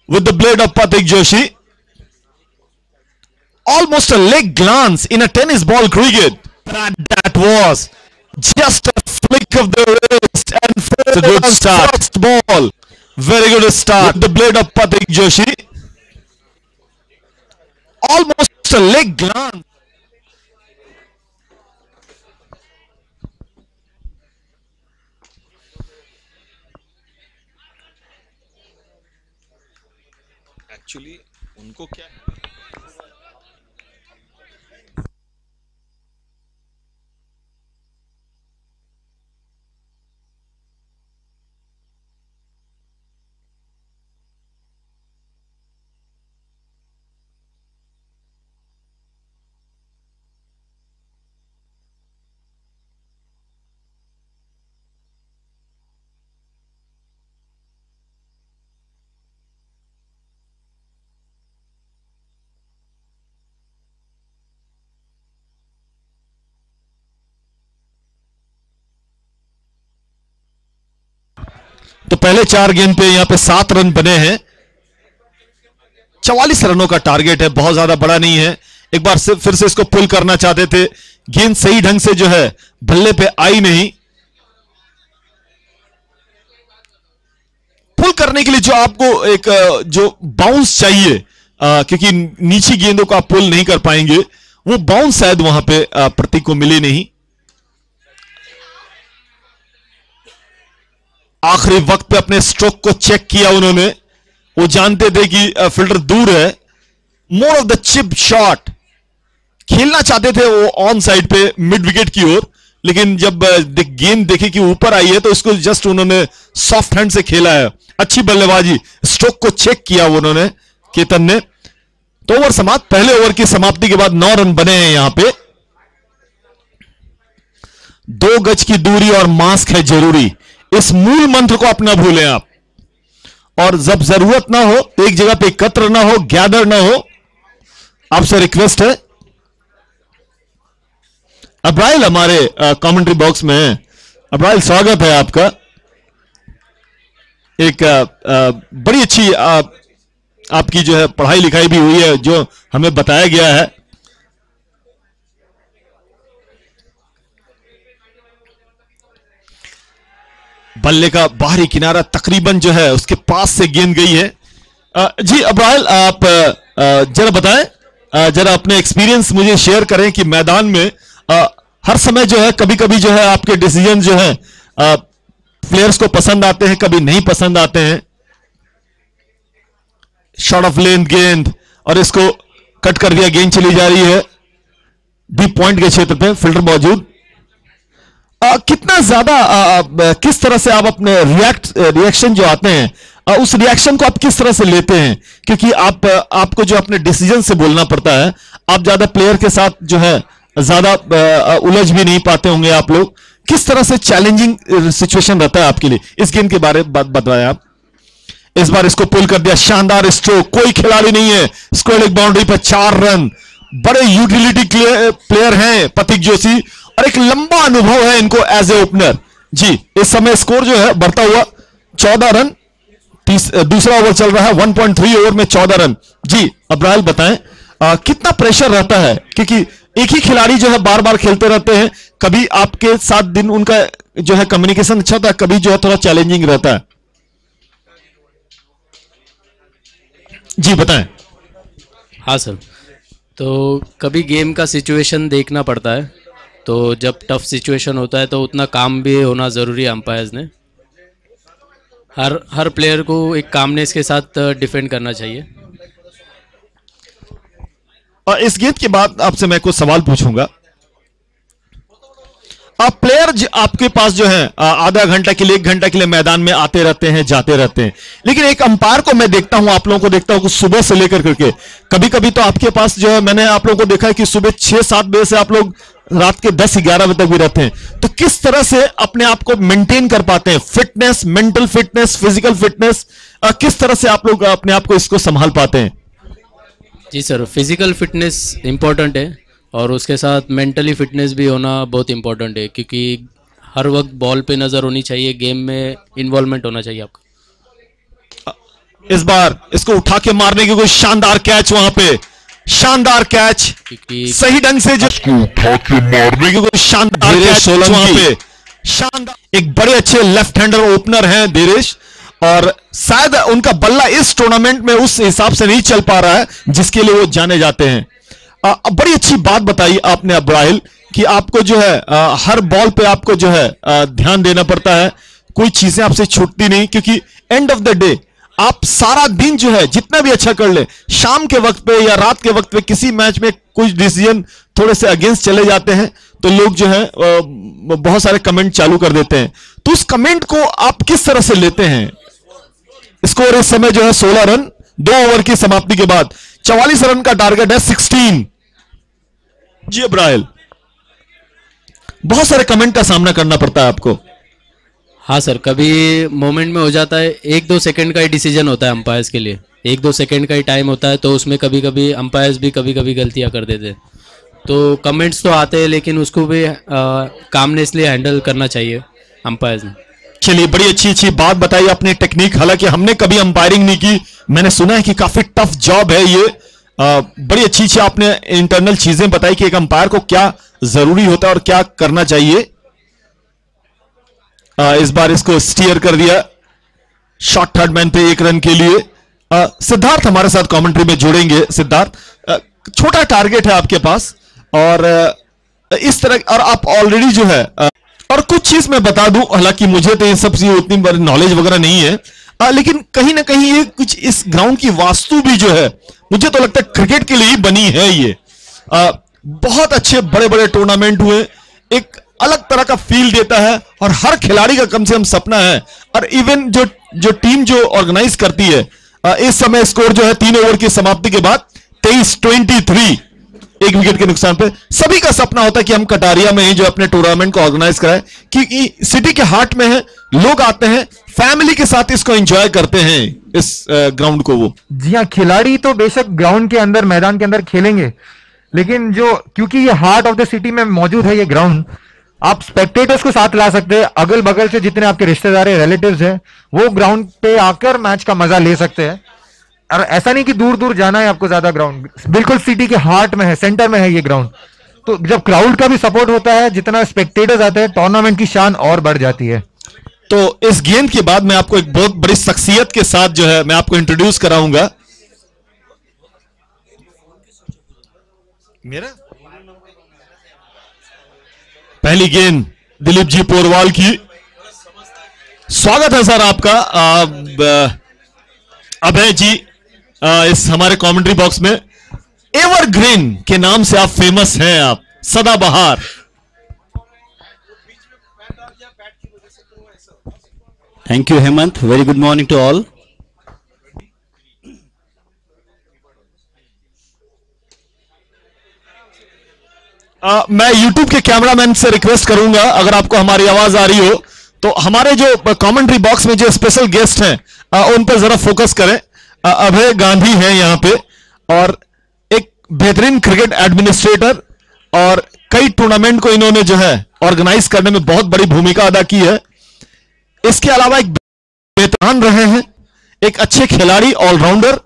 H: with the blade of Pratik Joshi. Almost a leg glance in a tennis ball cricket. That was just a flick of the wrist and 4 runs first ball. Very good start with the blade of Pratik Joshi. Almost a leg glance.
C: Actually उनको क्या
H: तो पहले 4 गेंद पे यहां पे 7 रन बने हैं। 44 रनों का टारगेट है, बहुत ज्यादा बड़ा नहीं है। एक बार फिर से इसको पुल करना चाहते थे, गेंद सही ढंग से जो है बल्ले पे आई नहीं। पुल करने के लिए जो आपको एक जो बाउंस चाहिए, क्योंकि नीची गेंदों को आप पुल नहीं कर पाएंगे, वो बाउंस शायद वहां पे प्रतीक को मिली नहीं। आखिरी वक्त पे अपने स्ट्रोक को चेक किया उन्होंने, वो जानते थे कि फील्डर दूर है। More of the chip shot खेलना चाहते थे वो ऑन साइड पे मिड विकेट की ओर, लेकिन जब गेंद देखे कि ऊपर आई है तो इसको जस्ट उन्होंने सॉफ्ट हैंड से खेला है। अच्छी बल्लेबाजी, स्ट्रोक को चेक किया उन्होंने केतन ने। तो ओवर समाप्त। पहले ओवर की समाप्ति के बाद 9 रन बने हैं यहां पे। 2 गज की दूरी और मास्क है जरूरी, इस मूल मंत्र को अपना भूलें आप। और जब जरूरत ना हो, एक जगह पे एकत्र ना हो, गैदर ना हो, आपसे रिक्वेस्ट है। अब्राइल हमारे कमेंट्री बॉक्स में है। अब्राइल, स्वागत है आपका। एक बड़ी अच्छी आपकी जो है पढ़ाई लिखाई भी हुई है, जो हमें बताया गया है। बल्ले का बाहरी किनारा तकरीबन जो है उसके पास से गेंद गई है। जी अब्राइल, आप जरा बताएं, जरा अपने एक्सपीरियंस मुझे शेयर करें कि मैदान में हर समय जो है कभी कभी जो है आपके डिसीजन जो है प्लेयर्स को पसंद आते हैं, कभी नहीं पसंद आते हैं। शॉर्ट ऑफ लेंथ गेंद और इसको कट कर दिया, गेंद चली जा रही है डीप पॉइंट के क्षेत्र पे, फील्डर मौजूद। कितना ज्यादा किस तरह से आप अपने रिएक्शन जो आते हैं उस रिएक्शन को आप किस तरह से लेते हैं, क्योंकि आपको जो अपने डिसीजन से बोलना पड़ता है, आप ज्यादा प्लेयर के साथ जो है ज्यादा उलझ भी नहीं पाते होंगे आप लोग। किस तरह से चैलेंजिंग सिचुएशन रहता है आपके लिए, इस गेम के बारे में बताएं आप। इस बार इसको पुल कर दिया, शानदार स्ट्रोक, कोई खिलाड़ी नहीं है, स्क्वायर लेग बाउंड्री पर 4 रन। बड़े यूटिलिटी प्लेयर हैं प्रतीक जोशी और एक लंबा अनुभव है इनको एज ए ओपनर। जी इस समय स्कोर जो है बढ़ता हुआ 14 रन, दूसरा ओवर चल रहा है, 1.3 ओवर में 14 रन। जी अब्राइल बताएं कितना प्रेशर रहता है, क्योंकि एक ही खिलाड़ी जो है बार बार खेलते रहते हैं, कभी आपके साथ दिन उनका जो है कम्युनिकेशन अच्छा होता है, कभी जो है थोड़ा चैलेंजिंग रहता है। जी बताएं।
I: हाँ सर, तो कभी गेम का सिचुएशन देखना पड़ता है, तो जब टफ सिचुएशन होता है तो उतना काम भी होना ज़रूरी है अंपायर्स ने। हर प्लेयर को एक कामनेस के साथ डिफेंड करना चाहिए।
H: और इस गेंद के बाद आपसे मैं कुछ सवाल पूछूंगा। आप प्लेयर आपके पास जो है आधा घंटा के लिए 1 घंटा के लिए मैदान में आते रहते हैं, जाते रहते हैं, लेकिन एक अंपायर को मैं देखता हूं, आप लोगों को देखता हूं सुबह से लेकर करके, कभी कभी तो आपके पास जो है मैंने आप लोगों को देखा है कि सुबह 6-7 बजे से आप लोग रात के 10-11 बजे तक भी रहते हैं। तो किस तरह से अपने आप को मेंटेन कर पाते हैं, fitness, mental fitness, physical fitness, किस तरह से आप लोग अपने आप को इसको संभाल पाते हैं?
I: जी सर, फिजिकल फिटनेस इंपॉर्टेंट है, और उसके साथ मेंटली फिटनेस भी होना बहुत इम्पोर्टेंट है, क्योंकि हर वक्त बॉल पे नज़र होनी चाहिए, गेम में इन्वॉल्वमेंट होना चाहिए आपका।
H: इस बार इसको उठा के मारने की कोई शानदार कैच, वहां पे शानदार कैच, सही ढंग से जो
D: उठा के मारने
H: की कोई शानदार कैच वहां पे, शानदार। एक बड़े अच्छे लेफ्ट हैंडर ओपनर हैं धीरेश, और शायद उनका बल्ला इस टूर्नामेंट में उस हिसाब से नहीं चल पा रहा है जिसके लिए वो जाने जाते हैं। बड़ी अच्छी बात बताई आपने अब्राहिल कि आपको जो है हर बॉल पे आपको जो है ध्यान देना पड़ता है, कोई चीजें आपसे छूटती नहीं, क्योंकि एंड ऑफ द डे आप सारा दिन जो है जितना भी अच्छा कर ले, शाम के वक्त पे या रात के वक्त पे किसी मैच में कुछ डिसीजन थोड़े से अगेंस्ट चले जाते हैं तो लोग जो है बहुत सारे कमेंट चालू कर देते हैं। तो उस कमेंट को आप किस तरह से लेते हैं? स्कोर इस समय जो है 16 रन, 2 ओवर की समाप्ति के बाद 44 रन का टारगेट है, 16। जी अब्राहिल, बहुत सारे कमेंट का सामना करना पड़ता है आपको।
I: हाँ सर, कभी मोमेंट में हो जाता है, 1-2 सेकंड का ही डिसीजन होता है अंपायर्स के लिए, 1-2 सेकंड का ही टाइम होता है, तो उसमें कभी कभी अंपायर्स भी कभी कभी गलतियां कर देते हैं। तो कमेंट्स तो आते हैं, लेकिन उसको भी कामनेसली हैंडल करना चाहिए अंपायर्स ने।
H: चलिए, बड़ी अच्छी बात बताई अपनी टेक्निक। हालांकि हमने कभी अंपायरिंग नहीं की, मैंने सुना है कि काफी टफ जॉब है ये। बड़ी अच्छी आपने इंटरनल चीजें बताई कि एक अंपायर को क्या जरूरी होता है और क्या करना चाहिए। इस बार इसको स्टीयर कर दिया, शॉर्ट थर्ड मैन पे 1 रन के लिए। सिद्धार्थ हमारे साथ कमेंट्री में जुड़ेंगे। सिद्धार्थ, छोटा टारगेट है आपके पास और इस तरह, और आप ऑलरेडी जो है, और कुछ चीज मैं बता दूं, हालांकि मुझे तो इन सब से उतनी नॉलेज वगैरह नहीं है, लेकिन कहीं ना कहीं ये कुछ इस ग्राउंड की वास्तु भी जो है, मुझे तो लगता है क्रिकेट के लिए ही बनी है ये। बहुत अच्छे बड़े बड़े टूर्नामेंट हुए, एक अलग तरह का फील देता है, और हर खिलाड़ी का कम से कम सपना है। और इवन जो टीम जो ऑर्गेनाइज करती है, इस समय स्कोर जो है 3 ओवर की समाप्ति के बाद 23-23, 1 विकेट के नुकसान पे, सभी का सपना होता है कि हम कटारिया में ही जो अपने टूर्नामेंट को ऑर्गेनाइज कराएं, क्योंकि सिटी के हार्ट में है, लोग आते हैं फैमिली के साथ, इसको एंजॉय करते हैं इस ग्राउंड को। वो
G: जी हाँ, खिलाड़ी तो बेशक ग्राउंड के अंदर, मैदान के अंदर खेलेंगे, लेकिन क्योंकि ये हार्ट ऑफ द सिटी में मौजूद है ये ग्राउंड, आप स्पेक्टेटर्स को साथ ला सकते हैं। अगल बगल से जितने आपके रिश्तेदार है, रिलेटिव्स हैं, वो ग्राउंड पे आकर मैच का मजा ले सकते हैं। और ऐसा नहीं कि दूर दूर जाना है आपको, ज्यादा ग्राउंड बिल्कुल सिटी के हार्ट में है, सेंटर में है ये ग्राउंड। तो जब क्राउड का भी सपोर्ट होता है, जितना स्पेक्टेटर्स आते हैं, टूर्नामेंट की शान और बढ़ जाती है।
H: तो इस गेम के बाद मैं आपको एक बहुत बड़ी शख्सियत के साथ जो है मैं आपको इंट्रोड्यूस कराऊंगा। मेरा पहली गेंद दिलीप जी पोरवाल की। स्वागत है सर आपका अभय जी इस हमारे कमेंट्री बॉक्स में। एवरग्रीन के नाम से आप फेमस हैं, आप सदाबहार।
J: Thank you Hemant, very good morning to all.
H: मैं YouTube के कैमरामैन से रिक्वेस्ट करूंगा, अगर आपको हमारी आवाज आ रही हो तो हमारे जो कमेंट्री बॉक्स में जो स्पेशल गेस्ट हैं उन पर जरा फोकस करें। अभय गांधी हैं यहाँ पे, और एक बेहतरीन क्रिकेट एडमिनिस्ट्रेटर, और कई टूर्नामेंट को इन्होंने जो है ऑर्गेनाइज करने में बहुत बड़ी भूमिका अदा की है। इसके अलावा एक वेतरान रहे हैं, एक अच्छे खिलाड़ी, ऑलराउंडर,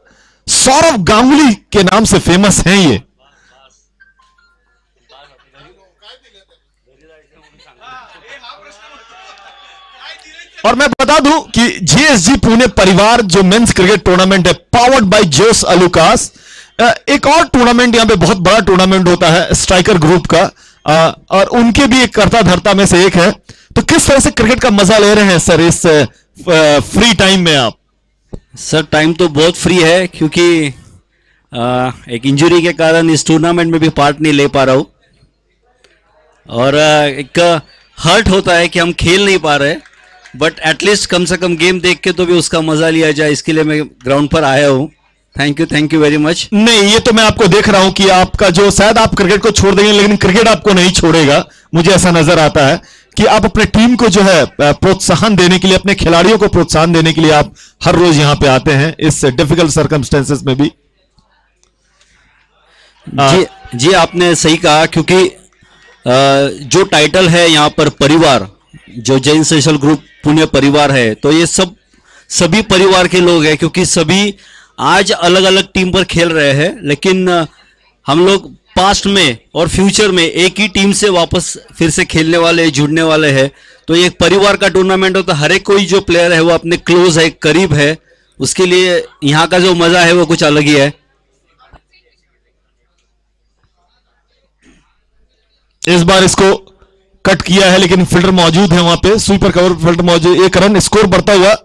H: सौरव गांगुली के नाम से फेमस हैं ये। और मैं बता दूं कि जीएसजी पुणे परिवार जो मेंस क्रिकेट टूर्नामेंट है, पावर्ड बाय जोस अलुकास, एक और टूर्नामेंट यहां पे बहुत बड़ा टूर्नामेंट होता है स्ट्राइकर ग्रुप का, और उनके भी एक कर्ता धर्ता में से एक है। तो किस तरह से क्रिकेट का मजा ले रहे हैं सर इस फ्री टाइम में आप?
J: सर टाइम तो बहुत फ्री है, क्योंकि एक इंजरी के कारण इस टूर्नामेंट में भी पार्ट नहीं ले पा रहा हूं, और एक हर्ट होता है कि हम खेल नहीं पा रहे, बट एटलीस्ट कम से कम गेम देख के तो भी उसका मजा लिया जाए, इसके लिए मैं ग्राउंड पर आया हूं। Thank you very much.
H: नहीं, ये तो मैं आपको देख रहा हूं कि आपका जो, शायद आप क्रिकेट को छोड़ देंगे लेकिन क्रिकेट आपको नहीं छोड़ेगा, मुझे ऐसा नजर आता है कि आप अपने टीम को जो है प्रोत्साहन देने के लिए, अपने खिलाड़ियों को प्रोत्साहन देने के लिए आप हर रोज यहां पे आते हैं इस डिफिकल्ट सर्कमस्टेंसेस में भी।
J: जी जी, आपने सही कहा, क्योंकि जो टाइटल है यहाँ पर परिवार, जो जैन सोशल ग्रुप पुणे परिवार है, तो ये सब सभी परिवार के लोग हैं, क्योंकि सभी आज अलग अलग टीम पर खेल रहे हैं, लेकिन हम लोग पास्ट में और फ्यूचर में एक ही टीम से वापस फिर से खेलने वाले, जुड़ने वाले हैं। तो ये एक परिवार का टूर्नामेंट होता है, हर एक कोई जो प्लेयर है वो अपने क्लोज है, करीब है, उसके लिए यहाँ का जो मजा है वो कुछ अलग ही है।
H: इस बार इसको कट किया है, लेकिन फील्डर मौजूद है वहां पे, स्वीपर कवर फील्डर मौजूद। एक रन स्कोर बढ़ता हुआ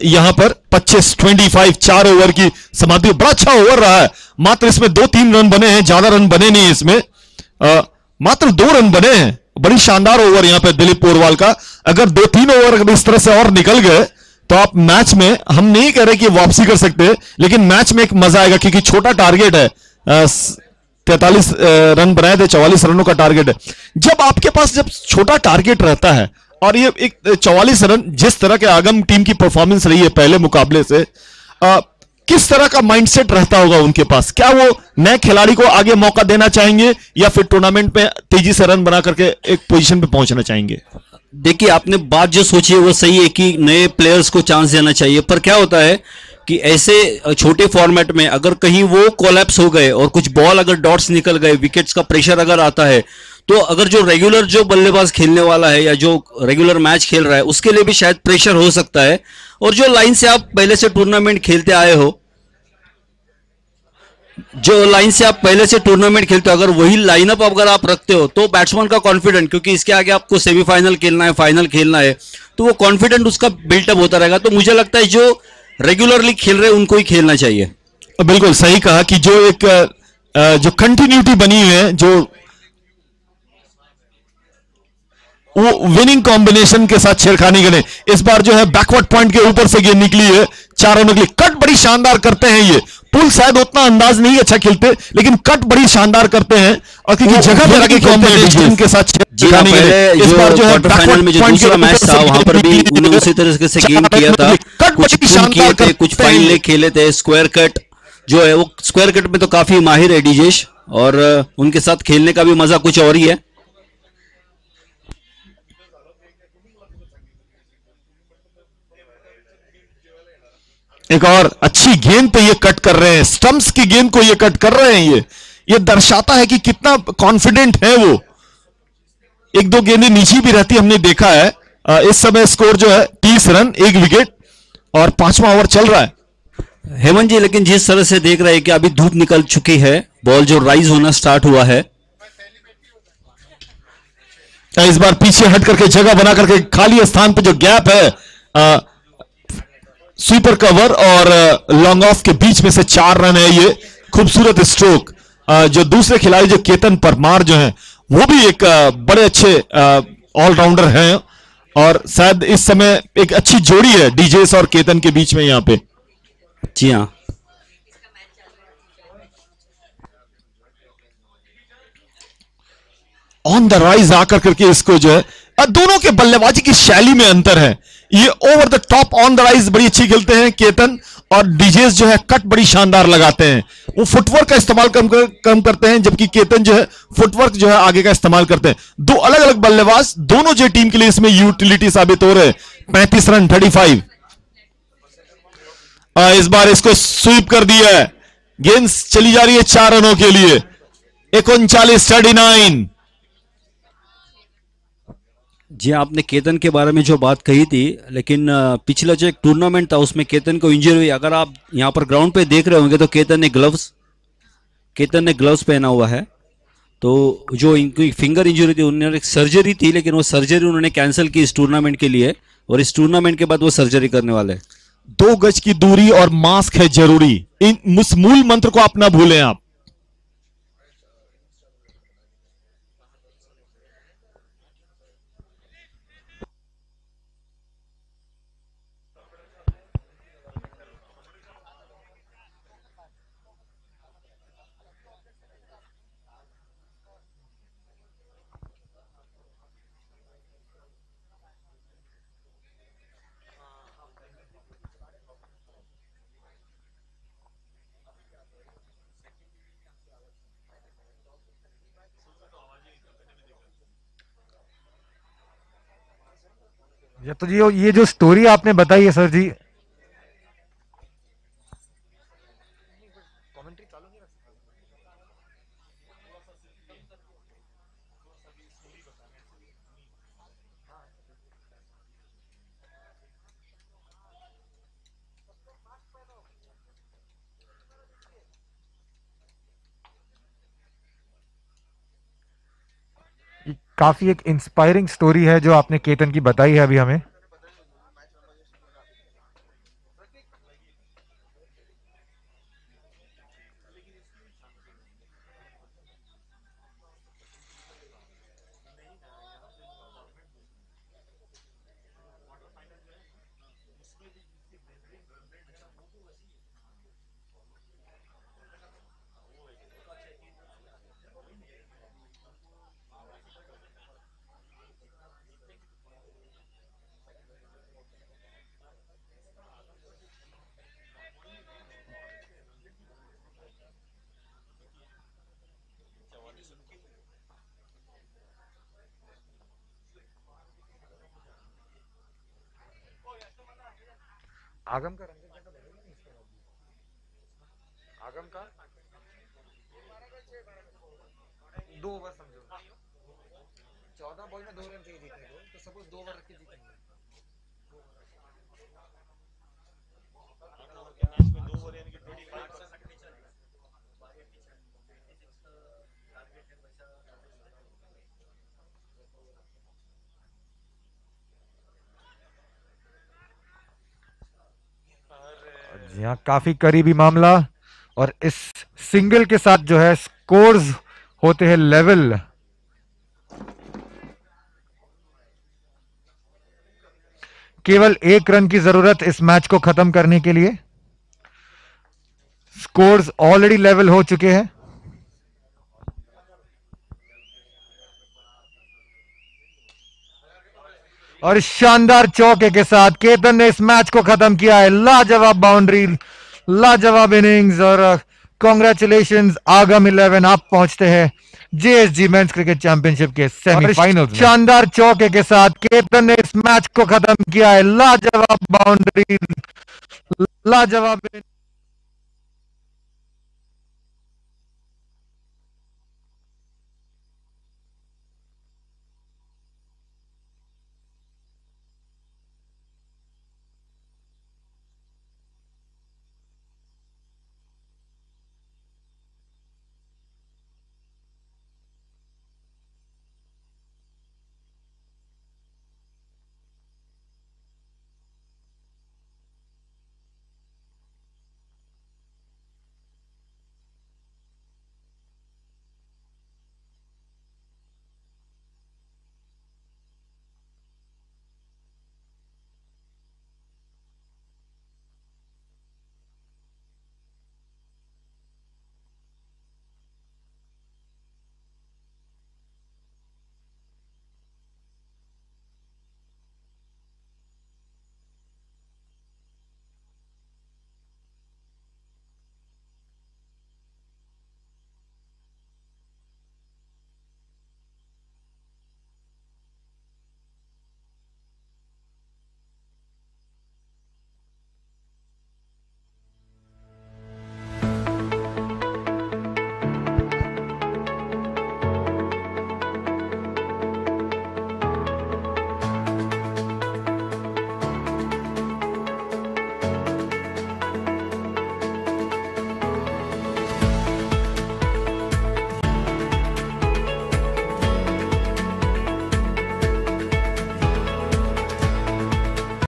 H: यहां पर 25 4 ओवर की समाप्ति। बड़ा अच्छा ओवर रहा है, मात्र इसमें 2-3 रन बने हैं, ज्यादा रन बने नहीं इसमें, मात्र 2 रन बने हैं। बड़ी शानदार ओवर यहां पे दिलीप पोरवाल का। अगर 2-3 ओवर अगर इस तरह से और निकल गए तो आप मैच में, हम नहीं कह रहे कि वापसी कर सकते, लेकिन मैच में एक मजा आएगा, क्योंकि छोटा टारगेट है, 43 रन बनाए थे, 44 रनों का टारगेट है। जब आपके पास जब छोटा टारगेट रहता है और ये एक 44 रन, जिस तरह के आगम टीम की परफॉर्मेंस रही है पहले मुकाबले से, किस तरह का माइंडसेट रहता होगा उनके पास? क्या वो नए खिलाड़ी को आगे मौका देना चाहेंगे या फिर टूर्नामेंट में तेजी से रन बना करके एक पोजीशन पे पहुंचना चाहेंगे?
J: देखिए, आपने बात जो सोची है वो सही है कि नए प्लेयर्स को चांस देना चाहिए, पर क्या होता है कि ऐसे छोटे फॉर्मेट में अगर कहीं वो कोलैप्स हो गए और कुछ बॉल अगर डॉट्स निकल गए, विकेट्स का प्रेशर अगर आता है, तो अगर जो रेगुलर जो बल्लेबाज खेलने वाला है या जो रेगुलर मैच खेल रहा है उसके लिए भी शायद प्रेशर हो सकता है। और जो लाइन से आप पहले से टूर्नामेंट खेलते आए हो, अगर वही लाइनअप अगर आप रखते हो, तो बैट्समैन का कॉन्फिडेंट, क्योंकि इसके आगे आपको सेमीफाइनल खेलना है, फाइनल खेलना है, तो वो कॉन्फिडेंट उसका बिल्टअप होता रहेगा। तो मुझे लगता है जो रेगुलरली खेल रहे हैं उनको ही खेलना चाहिए।
H: बिल्कुल सही कहा कि जो एक जो कंटिन्यूटी बनी हुई है, जो वो विनिंग कॉम्बिनेशन के साथ छेड़खानी करें। इस बार जो है बैकवर्ड पॉइंट के ऊपर से गेंद निकली है, 4 रनों के लिए। कट बड़ी शानदार करते हैं ये, पुल शायद उतना अंदाज नहीं अच्छा खेलते, लेकिन कट बड़ी शानदार करते हैं, और क्योंकि जगह पे लगे कॉम्बिनेशन के साथ छेड़खानी करें। इस बार जो है
J: फाइनल में जो दूसरा मैच था वहां पर भी उन्होंने उसी तरह से गेम किया था, कुछ पुल किए थे, कुछ फाइनल खेले थे। स्क्वायर कट जो है वो स्क्वायर कट में तो काफी माहिर है डीजेश, और उनके साथ खेलने का भी मजा कुछ और ही है।
H: एक और अच्छी गेंद पे ये कट कर रहे हैं, स्टंप्स की गेंद को ये कट कर रहे हैं। ये दर्शाता है कि कितना कॉन्फिडेंट है वो। 1-2 गेंदें नीचे भी रहती हमने देखा है। इस समय स्कोर जो है 30 रन 1 विकेट, और 5वां ओवर चल रहा है।
J: हेमंत जी, लेकिन जिस तरह से देख रहे हैं कि अभी धूप निकल चुकी है, बॉल जो राइज होना स्टार्ट हुआ है,
H: इस बार पीछे हट करके जगह बना करके खाली स्थान पे जो गैप है, स्वीपर कवर और लॉन्ग ऑफ के बीच में से 4 रन है। ये खूबसूरत स्ट्रोक। जो दूसरे खिलाड़ी जो केतन परमार जो हैं, वो भी एक बड़े अच्छे ऑलराउंडर हैं, और शायद इस समय एक अच्छी जोड़ी है डीजेस और केतन के बीच में यहां पे।
J: जी हाँ,
H: ऑन द राइज आकर करके इसको जो है, दोनों के बल्लेबाजी की शैली में अंतर है। ये over the top on the rise बड़ी अच्छी खेलते हैं केतन, और डीजेस जो है कट बड़ी शानदार लगाते हैं। वो फुटवर्क का इस्तेमाल कम करते हैं, जबकि केतन जो है फुटवर्क जो है आगे का इस्तेमाल करते हैं। 2 अलग अलग बल्लेबाज, दोनों जो टीम के लिए इसमें यूटिलिटी साबित हो रहे हैं। 35 रन 35। इस बार इसको स्वीप कर दिया है, गेंद चली जा रही है 4 रनों के लिए। 39 39।
J: जी, आपने केतन के बारे में जो बात कही थी, लेकिन पिछला जो एक टूर्नामेंट था उसमें केतन को इंजरी हुई। अगर आप यहाँ पर ग्राउंड पे देख रहे होंगे तो केतन ने ग्लव्स पहना हुआ है। तो जो इनकी फिंगर इंजरी थी, उन्होंने एक सर्जरी थी, लेकिन वो सर्जरी उन्होंने कैंसिल की इस टूर्नामेंट के लिए, और इस टूर्नामेंट के बाद वो सर्जरी करने वाले हैं।
H: 2 गज की दूरी और मास्क है जरूरी, इन मूल मंत्र को आप ना भूलें आप।
G: तो ये जो स्टोरी आपने बताई है सर जी, काफी एक इंस्पायरिंग स्टोरी है जो आपने केतन की बताई है अभी हमें। आगम का आगम का 2 ओवर समझो, 14 बॉल में 2 रन चाहिए जीतने को, तो सपोज 2 ओवर रख के जीतेंगे। जी हाँ, काफी करीबी मामला, और इस सिंगल के साथ जो है स्कोर्स होते हैं लेवल। केवल 1 रन की जरूरत इस मैच को खत्म करने के लिए। स्कोर्स ऑलरेडी लेवल हो चुके हैं। और शानदार चौके के साथ केतन ने इस मैच को खत्म किया है। लाजवाब बाउंड्री, लाजवाब इनिंग्स, और कांग्रेचुलेशंस आगम 11, आप पहुंचते हैं जेएसजी मेंस क्रिकेट चैंपियनशिप के सेमीफाइनल। शानदार चौके के साथ केतन ने इस मैच को खत्म किया है। लाजवाब बाउंड्री, लाजवाब